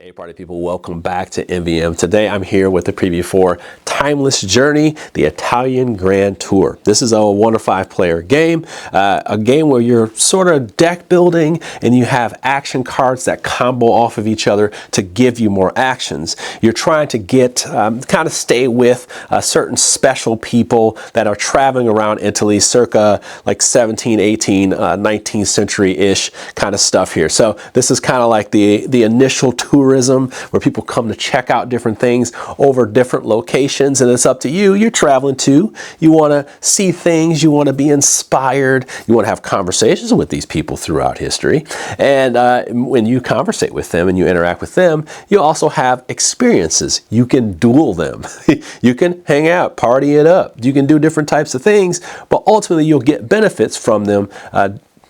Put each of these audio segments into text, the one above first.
Hey party people, welcome back to MVM. Today I'm here with the preview for Timeless Journey, the Italian Grand Tour. This is a 1 to 5 player game, a game where you're sort of deck building and you have action cards that combo off of each other to give you more actions. You're trying to get, kind of stay with certain special people that are traveling around Italy circa like 17, 18, 19th century-ish kind of stuff here. So this is kind of like the initial tourism where people come to check out different things over different locations, and it's up to you. You're traveling too. You want to see things. You want to be inspired. You want to have conversations with these people throughout history. And when you conversate with them and you interact with them, you also have experiences. You can duel them. You can hang out, party it up. You can do different types of things, but ultimately you'll get benefits from them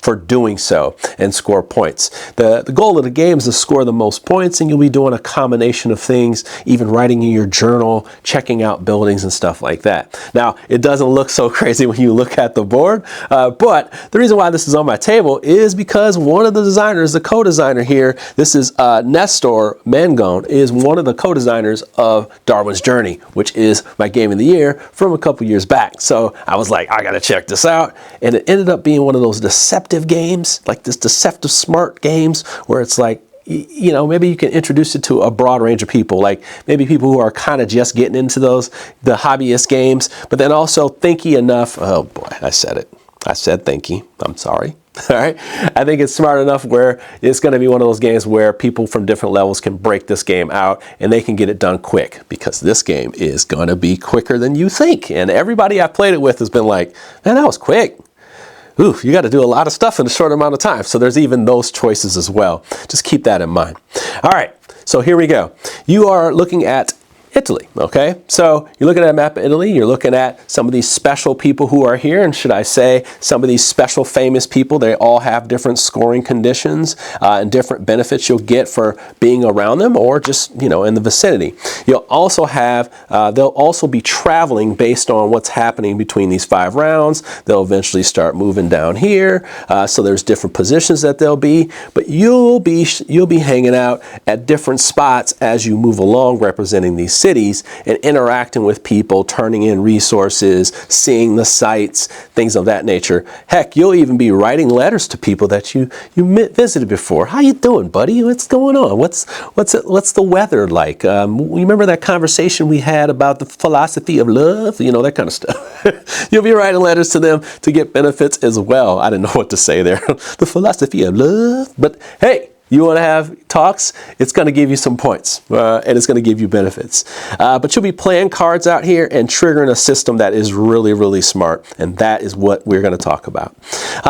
for doing so and score points. The goal of the game is to score the most points, and you'll be doing a combination of things, even writing in your journal, checking out buildings and stuff like that. Now, it doesn't look so crazy when you look at the board, but the reason why this is on my table is because one of the designers, the co-designer here, this is Nestor Mangone, is one of the co-designers of Darwin's Journey, which is my game of the year from a couple years back. So I was like, I gotta check this out, and it ended up being one of those deceptive games, like this deceptive smart games where it's like, you know, maybe you can introduce it to a broad range of people, like maybe people who are kind of just getting into the hobbyist games, but then also thinky enough. Oh boy, I said it. I said thinky. I'm sorry. All right. I think it's smart enough where it's going to be one of those games where people from different levels can break this game out and they can get it done quick, because this game is going to be quicker than you think. And everybody I've played it with has been like, man, that was quick. Ooh, you got to do a lot of stuff in a short amount of time. So there's even those choices as well. Just keep that in mind. All right, so here we go. You are looking at Italy, okay? So you're looking at a map of Italy, you're looking at some of these special people who are here, and should I say some of these special famous people. They all have different scoring conditions and different benefits you'll get for being around them or just, you know, in the vicinity. You'll also have, they'll also be traveling based on what's happening between these 5 rounds. They'll eventually start moving down here, so there's different positions that they'll be, but you'll be hanging out at different spots as you move along, representing these cities and interacting with people, turning in resources, seeing the sights, things of that nature. Heck, you'll even be writing letters to people that you visited before. How you doing, buddy? What's going on? What's the weather like? You remember that conversation we had about the philosophy of love? You know, that kind of stuff. You'll be writing letters to them to get benefits as well. I didn't know what to say there. The philosophy of love. But hey, you want to have talks, it's going to give you some points, and it's going to give you benefits. But you'll be playing cards out here and triggering a system that is really, really smart, and that is what we're going to talk about.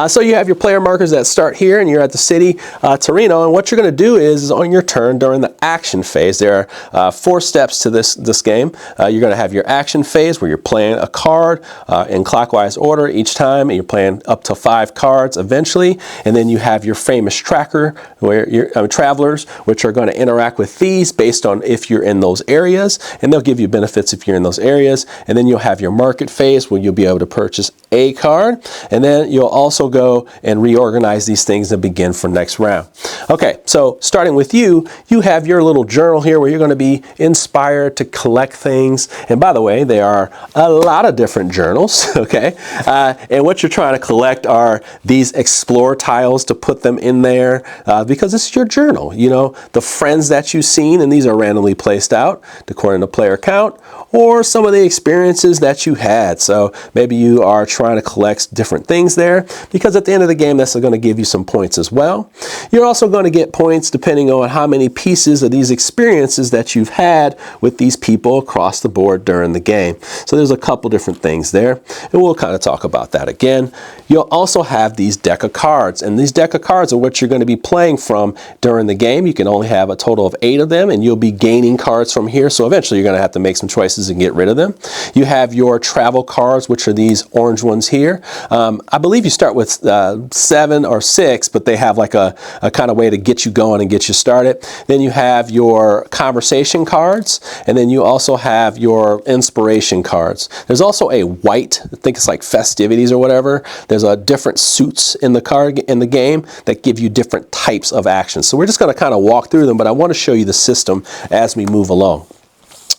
So you have your player markers that start here, and you're at the city, Torino, and what you're going to do is on your turn during the action phase, there are 4 steps to this game. You're going to have your action phase where you're playing a card in clockwise order each time, and you're playing up to 5 cards eventually, and then you have your famous tracker where your travelers, which are going to interact with these based on if you're in those areas, and they'll give you benefits if you're in those areas. And then you'll have your market phase where you'll be able to purchase a card, and then you'll also go and reorganize these things and begin for next round. Okay, so starting with you have your little journal here where you're going to be inspired to collect things. And by the way, there are a lot of different journals, okay? And what you're trying to collect are these explore tiles to put them in there, because this is your journal. You know, the friends that you've seen, and these are randomly placed out according to player count, or some of the experiences that you had. So maybe you are trying to collect different things there, because at the end of the game, that's going to give you some points as well. You're also going to get points depending on how many pieces of these experiences that you've had with these people across the board during the game. So there's a couple different things there, and we'll kind of talk about that again. You'll also have these deck of cards, and these deck of cards are what you're going to be playing from during the game. You can only have a total of 8 of them, and you'll be gaining cards from here, so eventually you're going to have to make some choices and get rid of them. You have your travel cards, which are these orange ones here. I believe you start with 7 or 6, but they have like a kind of way to get you going and get you started. Then you have your conversation cards, and then you also have your inspiration cards. There's also a white, I think it's like festivities or whatever. There's a different suits in the card in the game that give you different types of actions. So we're just going to kind of walk through them, but I want to show you the system as we move along.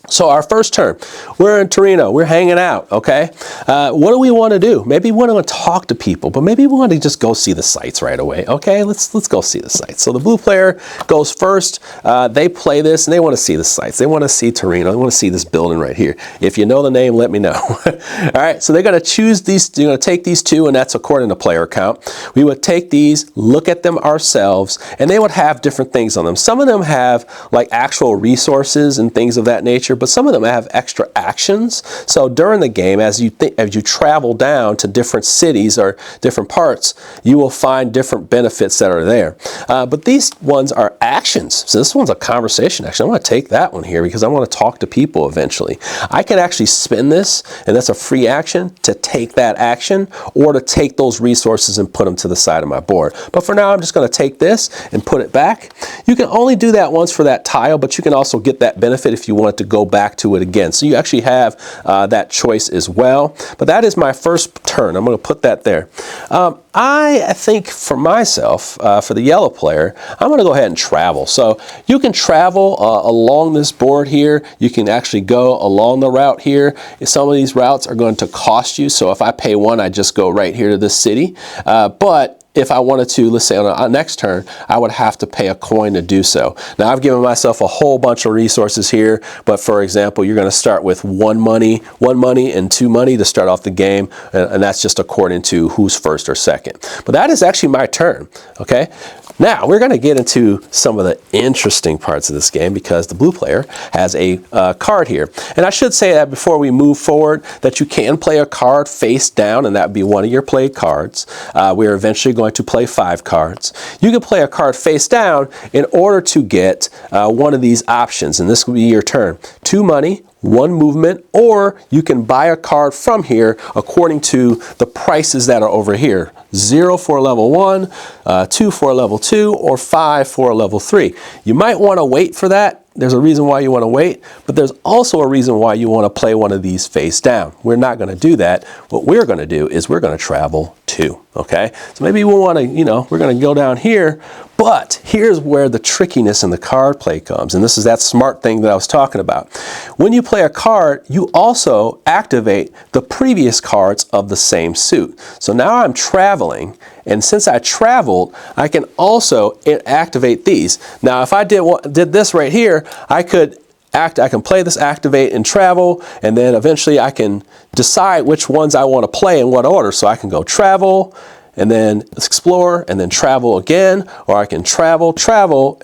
So our first turn, we're in Torino, we're hanging out, okay? What do we want to do? Maybe we want to talk to people, but maybe we want to just go see the sights right away, okay? Let's go see the sights. So the blue player goes first. They play this, and they want to see the sights. They want to see Torino. They want to see this building right here. If you know the name, let me know. All right, so they're going to choose these, you're going to take these two, and that's according to player count. We would take these, look at them ourselves, and they would have different things on them. Some of them have like actual resources and things of that nature, but some of them have extra actions. So during the game, as you travel down to different cities or different parts, you will find different benefits that are there. But these ones are actions. So this one's a conversation action. I want to take that one here because I want to talk to people eventually. I can actually spend this, and that's a free action, to take that action or to take those resources and put them to the side of my board. But for now, I'm just going to take this and put it back. You can only do that once for that tile, but you can also get that benefit if you want to go back to it again. So you actually have that choice as well. But that is my first turn. I'm going to put that there. I think for myself, for the yellow player, I'm going to go ahead and travel. So you can travel along this board here. You can actually go along the route here. Some of these routes are going to cost you. So if I pay one, I just go right here to this city. But if I wanted to, let's say on a next turn, I would have to pay a coin to do so. Now I've given myself a whole bunch of resources here, but for example, you're going to start with one money and 2 money to start off the game, and that's just according to who's first or second. But that is actually my turn, okay? Now we're going to get into some of the interesting parts of this game because the blue player has a card here. And I should say that before we move forward, that you can play a card face down, and that would be one of your played cards. We're eventually going to play 5 cards. You can play a card face down in order to get one of these options, and this will be your turn. 2 money, 1 movement, or you can buy a card from here according to the prices that are over here. 0 for level 1, 2 for level 2, or 5 for level 3. You might want to wait for that. There's a reason why you want to wait, but there's also a reason why you want to play one of these face down. We're not going to do that. What we're going to do is we're going to travel 2, okay? So maybe we want to, we're going to go down here, but here's where the trickiness in the card play comes, and this is that smart thing that I was talking about. When you play a card, you also activate the previous cards of the same suit. So now I'm traveling, and since I traveled, I can also activate these. Now, if I did this right here, I can play this, activate, and travel, and then eventually I can decide which ones I want to play in what order. So I can go travel, and then explore, and then travel again, or I can travel,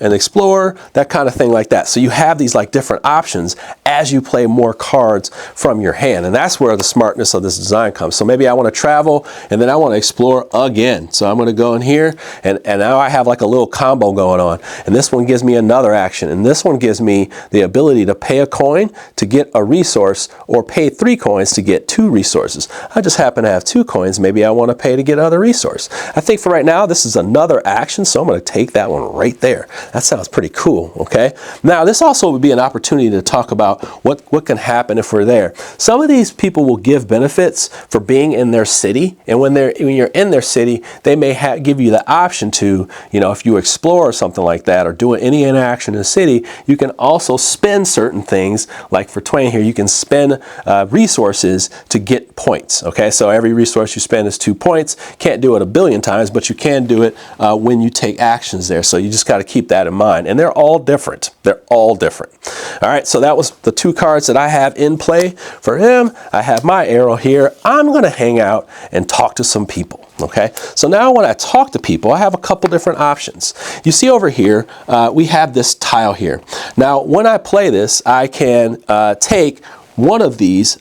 and explore, that kind of thing like that. So you have these like different options as you play more cards from your hand, and that's where the smartness of this design comes. So maybe I want to travel, and then I want to explore again. So I'm going to go in here, and now I have like a little combo going on, and this one gives me another action, and this one gives me the ability to pay a coin to get a resource, or pay 3 coins to get 2 resources. I just happen to have 2 coins. Maybe I want to pay to get other resources. I think for right now, this is another action, so I'm going to take that one right there. That sounds pretty cool, okay? Now, this also would be an opportunity to talk about what can happen if we're there. Some of these people will give benefits for being in their city, and when you're in their city, they may give you the option to, if you explore or something like that, or do any interaction in the city, you can also spend certain things, like for Twain here, you can spend resources to get points, okay? So every resource you spend is 2 points. Can't do it a billion times, but you can do it when you take actions there. So you just got to keep that in mind. And they're all different. They're all different. All right, so that was the 2 cards that I have in play. For him, I have my arrow here. I'm going to hang out and talk to some people. Okay, so now when I talk to people, I have a couple different options. You see over here, we have this tile here. Now, when I play this, I can take one of these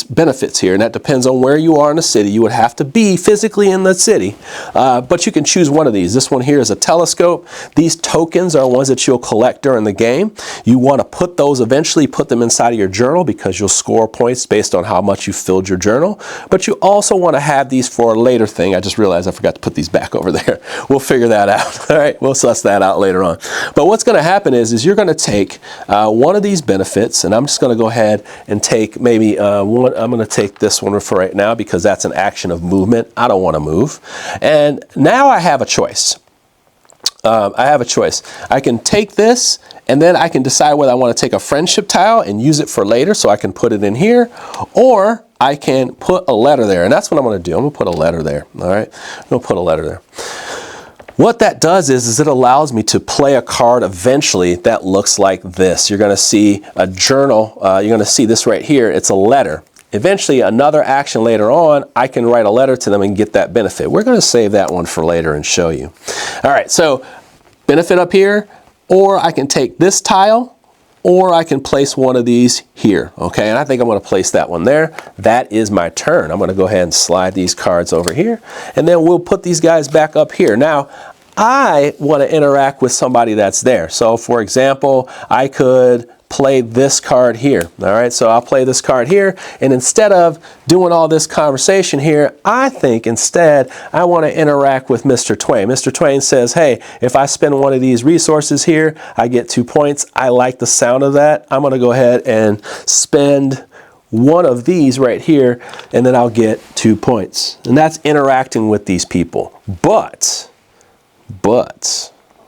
benefits here, and that depends on where you are in the city. You would have to be physically in the city, but you can choose one of these. This one here is a telescope. These tokens are ones that you'll collect during the game. You want to eventually put them inside of your journal because you'll score points based on how much you filled your journal. But you also want to have these for a later thing. I just realized I forgot to put these back over there. We'll figure that out. All right, we'll suss that out later on. But what's going to happen is you're going to take one of these benefits, and I'm just going to go ahead and take maybe one. I'm going to take this one for right now because that's an action of movement. I don't want to move. And now I have a choice. I have a choice. I can take this and then I can decide whether I want to take a friendship tile and use it for later, so I can put it in here, or I can put a letter there. And that's what I'm going to do. I'm going to put a letter there. All right. I'm going to put a letter there. What that does is it allows me to play a card eventually that looks like this. You're going to see a journal. You're going to see this right here. It's a letter. Eventually, another action later on, I can write a letter to them and get that benefit. We're going to save that one for later and show you. All right, so benefit up here, or I can take this tile, or I can place one of these here, okay? And I think I'm going to place that one there. That is my turn. I'm going to go ahead and slide these cards over here, and then we'll put these guys back up here. Now, I want to interact with somebody that's there. So, for example, I could play this card here. All right, so I'll play this card here, and instead of doing all this conversation here, I think instead I want to interact with Mr. Twain. Mr. Twain says, hey, if I spend one of these resources here, I get 2 points. I like the sound of that. I'm going to go ahead and spend one of these right here, and then I'll get 2 points. And that's interacting with these people. But,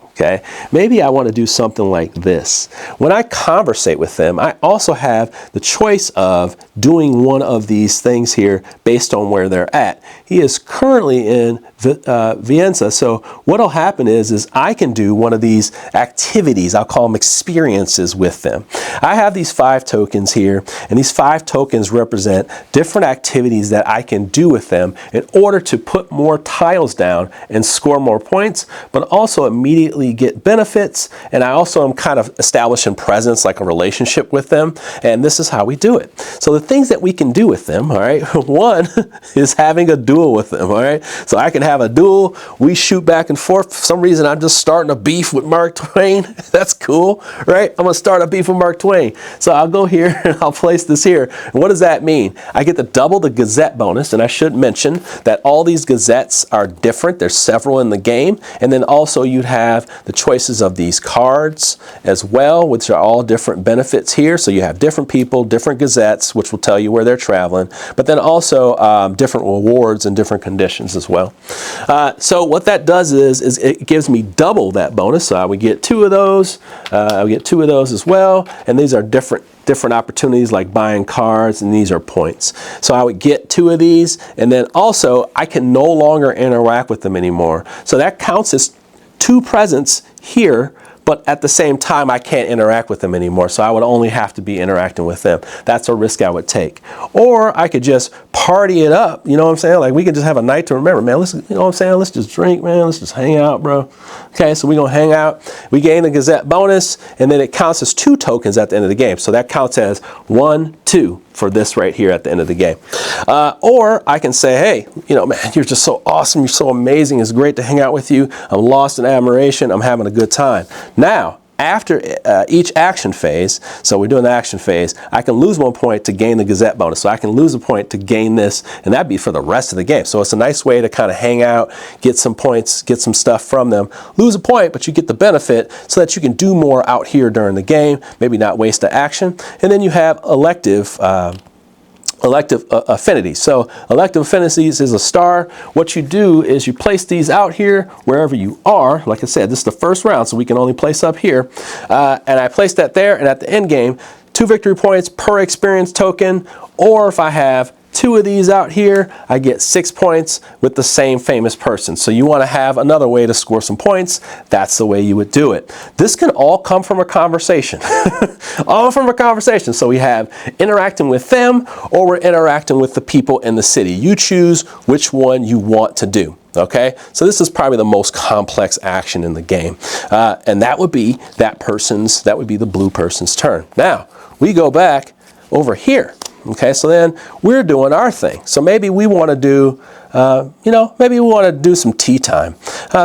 okay, maybe I want to do something like this. When I conversate with them, I also have the choice of doing one of these things here based on where they're at. He is currently in Vienna, so what'll happen is I can do one of these activities. I'll call them experiences with them. I have these 5 tokens here, and these 5 tokens represent different activities that I can do with them in order to put more tiles down and score more points, but also immediately get benefits. And I also am kind of establishing presence, like a relationship with them. And this is how we do it. So the things that we can do with them, all right, one is having a duel with them, all right? So I can have a duel. We shoot back and forth. For some reason, I'm just starting a beef with Mark Twain. That's cool, right? I'm going to start a beef with Mark Twain. So I'll go here and I'll place this here. And what does that mean? I get to double the Gazette bonus. And I should mention that all these Gazettes are different. There's several in the game. And then also you'd have the choices of these cards as well, which are all different benefits here. So you have different people, different Gazettes, which will tell you where they're traveling, but then also different rewards and different conditions as well. So what that does is it gives me double that bonus. So I would get 2 of those. I would get 2 of those as well. And these are different opportunities like buying cards, and these are points. So I would get 2 of these, and then also I can no longer interact with them anymore. So that counts as 2 presents here, but at the same time I can't interact with them anymore. So I would only have to be interacting with them. That's a risk I would take. Or I could just party it up, you know what I'm saying? Like we could just have a night to remember, man, let's, you know what I'm saying? Let's just drink, man, let's just hang out, bro. Okay, so we're gonna hang out. We gain a Gazette bonus, and then it counts as 2 tokens at the end of the game. So that counts as 1, 2 for this right here at the end of the game. Or I can say, hey, you know, man, you're just so awesome, you're so amazing, it's great to hang out with you. I'm lost in admiration, I'm having a good time. Now, after each action phase, so we're doing the action phase, I can lose 1 point to gain the Gazette bonus. So I can lose a point to gain this, and that'd be for the rest of the game. So it's a nice way to kind of hang out, get some points, get some stuff from them. Lose a point, but you get the benefit so that you can do more out here during the game, maybe not waste the action. And then you have elective affinities. So elective affinities is a star. What you do is you place these out here wherever you are. Like I said, this is the first round, so we can only place up here. And I place that there, and at the end game, 2 victory points per experience token, or if I have 2 of these out here, I get 6 points with the same famous person. So you want to have another way to score some points. That's the way you would do it. This can all come from a conversation. All from a conversation. So we have interacting with them, or we're interacting with the people in the city. You choose which one you want to do. Okay, so this is probably the most complex action in the game, and that would be that would be the blue person's turn. Now we go back over here. Okay, so then we're doing our thing. So maybe we want to do, maybe we want to do some tea time.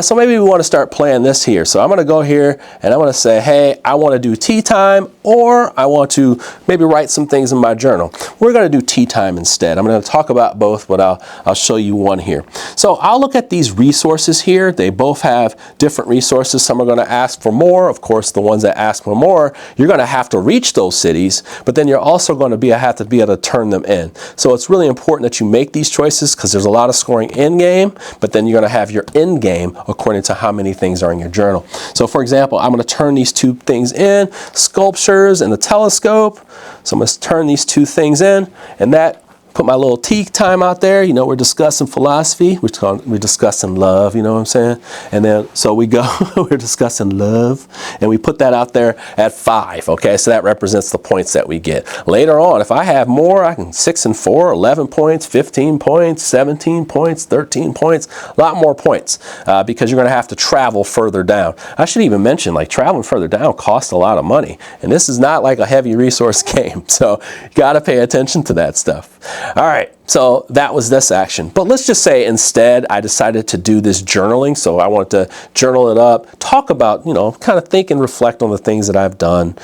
So maybe we want to start playing this here. So I'm going to go here and I'm going to say, hey, I want to do tea time, or I want to maybe write some things in my journal. We're going to do tea time instead. I'm going to talk about both, but I'll show you one here. So I'll look at these resources here. They both have different resources. Some are going to ask for more. Of course, the ones that ask for more, you're going to have to reach those cities, but then you're also going to have to be able to turn them in. So it's really important that you make these choices because there's a lot of scoring in game, but then you're going to have your end game according to how many things are in your journal. So for example, I'm going to turn these two things in, sculptures and the telescope. So I'm going to turn these two things in, and that put my little tea time out there. You know, we're discussing philosophy. We're discussing love, you know what I'm saying? And then, so we go, we're discussing love, and we put that out there at 5, okay? So that represents the points that we get. Later on, if I have more, I can 6 and 4, 11 points, 15 points, 17 points, 13 points, a lot more points, because you're gonna have to travel further down. I should even mention, like, traveling further down costs a lot of money. And this is not like a heavy resource game, so you gotta pay attention to that stuff. All right, so that was this action. But let's just say instead I decided to do this journaling. So I wanted to journal it up, talk about, you know, kind of think and reflect on the things that I've done.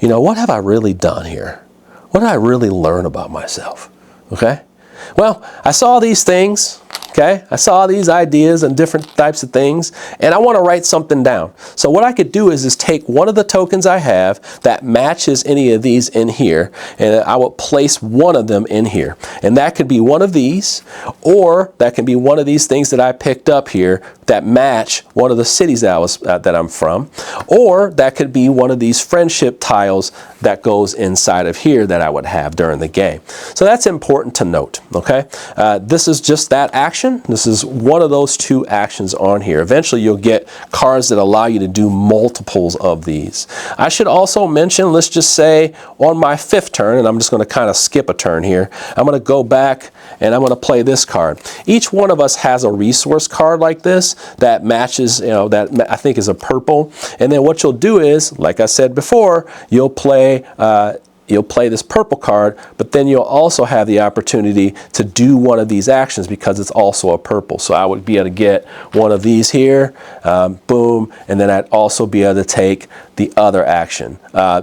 You know, what have I really done here? What did I really learn about myself? Okay? Well, I saw these things. Okay, I saw these ideas and different types of things, and I want to write something down. So what I could do is take one of the tokens I have that matches any of these in here, and I will place one of them in here. And that could be one of these, or that can be one of these things that I picked up here that match one of the cities that I'm from, or that could be one of these friendship tiles that goes inside of here that I would have during the game. So that's important to note, okay? This is just that action. This is one of those two actions on here. Eventually you'll get cards that allow you to do multiples of these. I should also mention, let's just say on my 5th turn, and I'm just going to kind of skip a turn here, I'm going to go back and I'm going to play this card. Each one of us has a resource card like this that matches, you know, that I think is a purple. And then what you'll do is, like I said before, you'll play this purple card, but then you'll also have the opportunity to do one of these actions because it's also a purple. So I would be able to get one of these here, boom, and then I'd also be able to take the other action,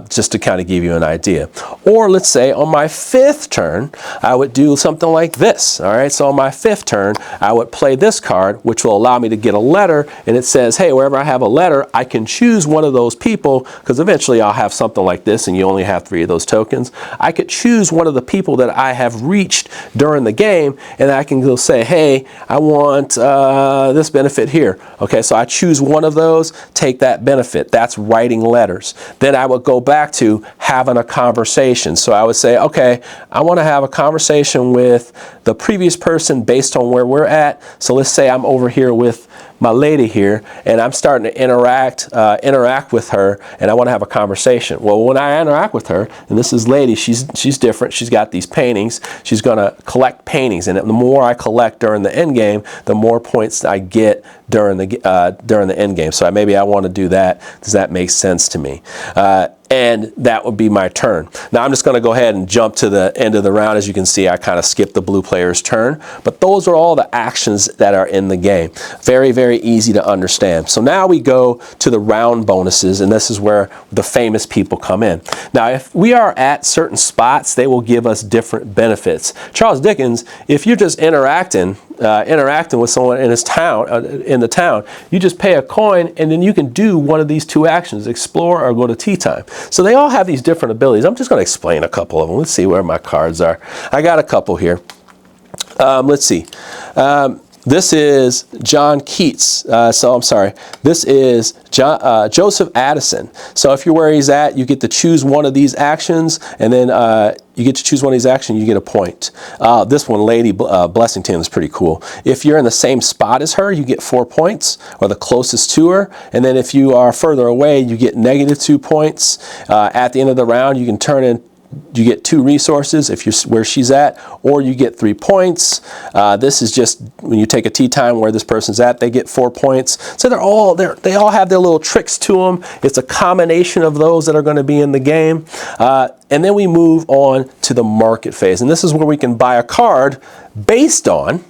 just to kind of give you an idea. Or let's say on my 5th turn, I would do something like this, all right? So on my 5th turn, I would play this card, which will allow me to get a letter, and it says, hey, wherever I have a letter, I can choose one of those people, because eventually I'll have something like this, and you only have 3 of those tokens. I could choose one of the people that I have reached during the game, and I can go say, hey, I want this benefit here. Okay, so I choose one of those, take that benefit. That's writing letters. Then I would go back to having a conversation. So I would say, okay, I want to have a conversation with the previous person based on where we're at. So let's say I'm over here with my lady here, and I'm starting to interact with her, and I want to have a conversation. Well, when I interact with her, and this is lady, she's different. She's got these paintings. She's going to collect paintings, and the more I collect during the end game, the more points I get during the end game. So maybe I want to do that. Does that make sense to me? And that would be my turn. Now I'm just going to go ahead and jump to the end of the round. As you can see, I kind of skipped the blue player's turn, but those are all the actions that are in the game. Very, very easy to understand. So now we go to the round bonuses, and this is where the famous people come in. Now, if we are at certain spots, they will give us different benefits. Charles Dickens, if you're just interacting with someone in his town, in the town, you just pay a coin, and then you can do one of these 2 actions: explore or go to tea time. So they all have these different abilities. I'm just going to explain a couple of them. Let's see where my cards are. I got a couple here. Let's see. This is John Keats. This is Joseph Addison. So if you're where he's at, you get to choose one of these actions, and then you get to choose one of these actions, you get a point. This one, Lady Blessington, is pretty cool. If you're in the same spot as her, you get 4 points, or the closest to her. And then if you are further away, you get -2 points. At the end of the round, you can turn in, you get 2 resources if you're where she's at, or you get 3 points. This is just when you take a tea time where this person's at, they get 4 points. So they all have their little tricks to them. It's a combination of those that are going to be in the game. And then we move on to the market phase, and this is where we can buy a card based on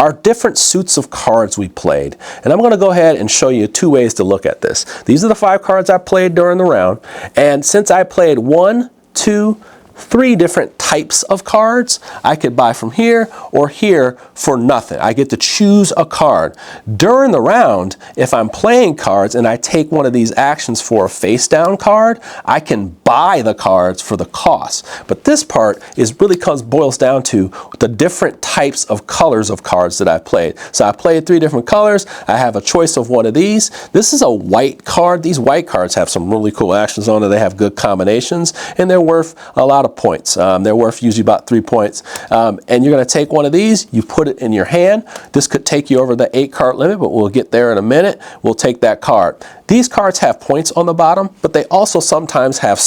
our different suits of cards we played. And I'm going to go ahead and show you 2 ways to look at this. These are the 5 cards I played during the round. And since I played 1, 2, 3 different types of cards. I could buy from here or here for nothing. I get to choose a card. During the round, if I'm playing cards and I take one of these actions for a face down card, I can buy the cards for the cost. But this part is really boils down to the different types of colors of cards that I've played. So I played 3 different colors. I have a choice of one of these. This is a white card. These white cards have some really cool actions on it. They have good combinations and they're worth a lot of points. They're worth usually about 3 points. And you're going to take one of these, you put it in your hand. This could take you over the 8 card limit, but we'll get there in a minute. We'll take that card. These cards have points on the bottom, but they also sometimes have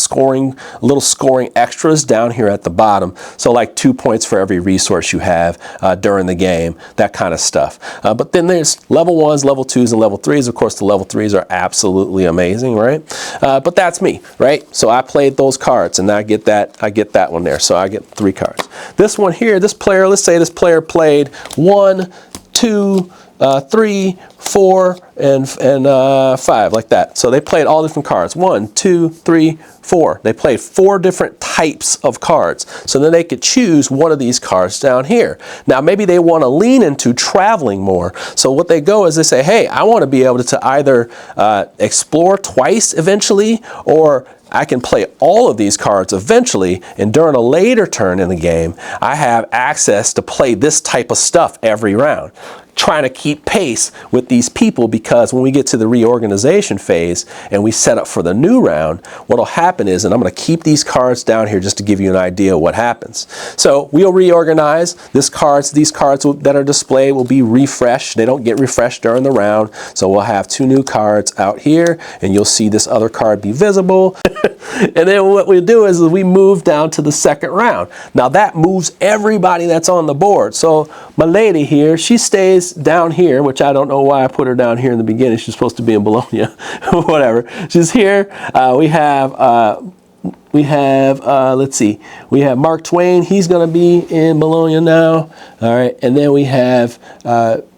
little scoring extras down here at the bottom. So like 2 points for every resource you have during the game, that kind of stuff. But then there's level 1s, level 2s, and level 3s. Of course, the level 3s are absolutely amazing, right? But that's me, right? So I played those cards, and I get that one there. So I get 3 cards. This one here, this player, let's say this player played 1, 2, 3, 4, and 5, like that. So they played all different cards. 1, 2, 3, 4. They played 4 different types of cards. So then they could choose one of these cards down here. Now maybe they want to lean into traveling more. So what they go is they say, hey, I want to be able to either explore twice eventually, or I can play all of these cards eventually, and during a later turn in the game, I have access to play this type of stuff every round, trying to keep pace with these people, because when we get to the reorganization phase and we set up for the new round, what will happen is, and I'm going to keep these cards down here just to give you an idea of what happens. So we'll reorganize. These cards that are displayed will be refreshed. They don't get refreshed during the round. So we'll have 2 new cards out here, and you'll see this other card be visible. And then what we do is we move down to the second round. Now that moves everybody that's on the board. So my lady here, she stays down here, which I don't know why I put her down here in the beginning. She's supposed to be in Bologna, whatever. She's here. We have let's see, we have Mark Twain. He's going to be in Bologna now. All right. And then we have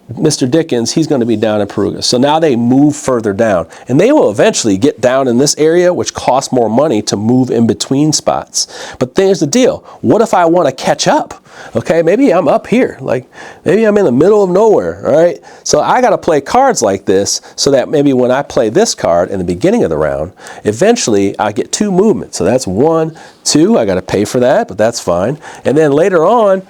Mr. Dickens, he's going to be down in Perugia. So now they move further down, and they will eventually get down in this area, which costs more money to move in between spots. But there's the deal. What if I want to catch up? Okay, maybe I'm up here, like maybe I'm in the middle of nowhere, all right? So I got to play cards like this so that maybe when I play this card in the beginning of the round, eventually I get 2 movements. So that's 1, 2, I got to pay for that, but that's fine. And then later on,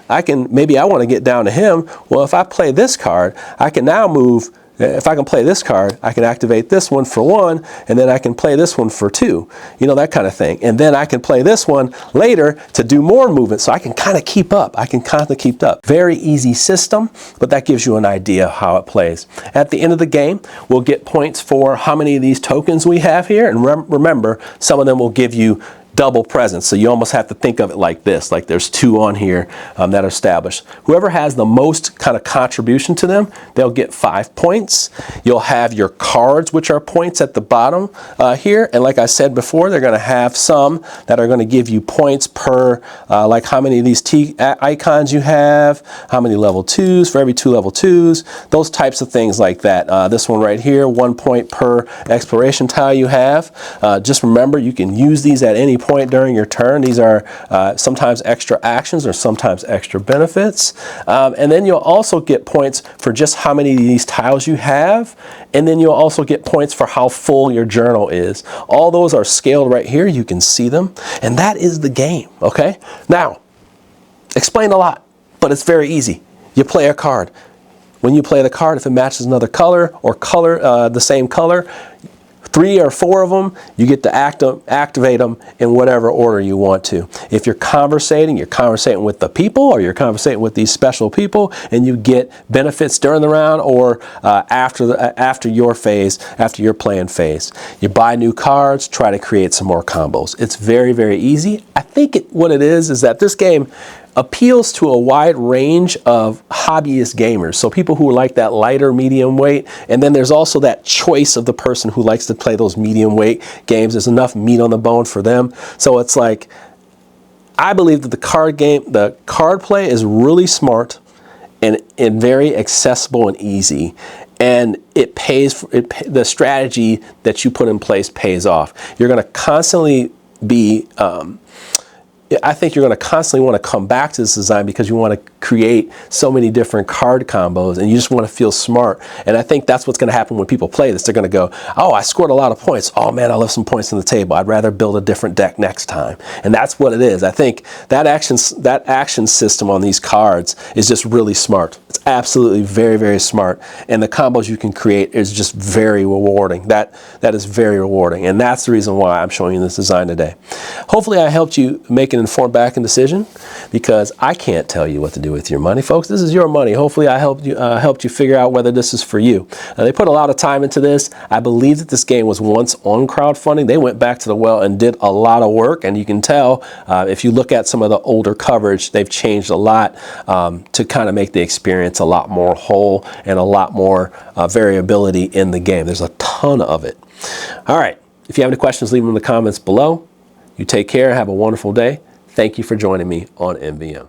maybe I want to get down to him. Well, if I play this card, I can now move. If I can play this card, I can activate this one for 1, and then I can play this one for 2, you know, that kind of thing. And then I can play this one later to do more movement, so I can kind of keep up. Very easy system, but that gives you an idea of how it plays. At the end of the game, we'll get points for how many of these tokens we have here, and remember, some of them will give you double presence. So you almost have to think of it like this, like there's 2 on here that are established. Whoever has the most kind of contribution to them, they'll get 5 points. You'll have your cards, which are points at the bottom here. And like I said before, they're going to have some that are going to give you points per, like how many of these T icons you have, how many level 2s for every 2 level 2s, those types of things like that. This one right here, 1 point per exploration tile you have. Just remember, you can use these at any point during your turn. These are sometimes extra actions or sometimes extra benefits. And then you'll also get points for just how many of these tiles you have. And then you'll also get points for how full your journal is. All those are scaled right here. You can see them. And that is the game, okay? Now, explain a lot, but it's very easy. You play a card. When you play the card, if it matches another color or the same color, 3 or 4 of them, you get to activate them in whatever order you want to. If you're conversating with the people, or you're conversating with these special people, and you get benefits during the round or after your playing phase. You buy new cards, try to create some more combos. It's very, very easy. I think what it is that this game appeals to a wide range of hobbyist gamers. So people who like that lighter medium weight, and then there's also that choice of the person who likes to play those medium weight games. There's enough meat on the bone for them. So it's like, I believe that the card play is really smart and very accessible and easy. And it pays, the strategy that you put in place pays off. You're going to constantly be I think you're going to constantly want to come back to this design because you want to create so many different card combos and you just want to feel smart. And I think that's what's going to happen when people play this. They're going to go, oh, I scored a lot of points. Oh man, I left some points on the table. I'd rather build a different deck next time. And that's what it is. I think that action system on these cards is just really smart. It's absolutely very, very smart. And the combos you can create is just very rewarding. That is very rewarding. And that's the reason why I'm showing you this design today. Hopefully I helped you make an informed backing decision, because I can't tell you what to do with your money, folks. This is your money. Hopefully I helped you figure out whether this is for you. They put a lot of time into this. I believe that this game was once on crowdfunding. They went back to the well and did a lot of work, and you can tell if you look at some of the older coverage, they've changed a lot to kind of make the experience a lot more whole and a lot more variability in the game. There's a ton of it. All right. If you have any questions, leave them in the comments below. You take care. Have a wonderful day. Thank you for joining me on MVM.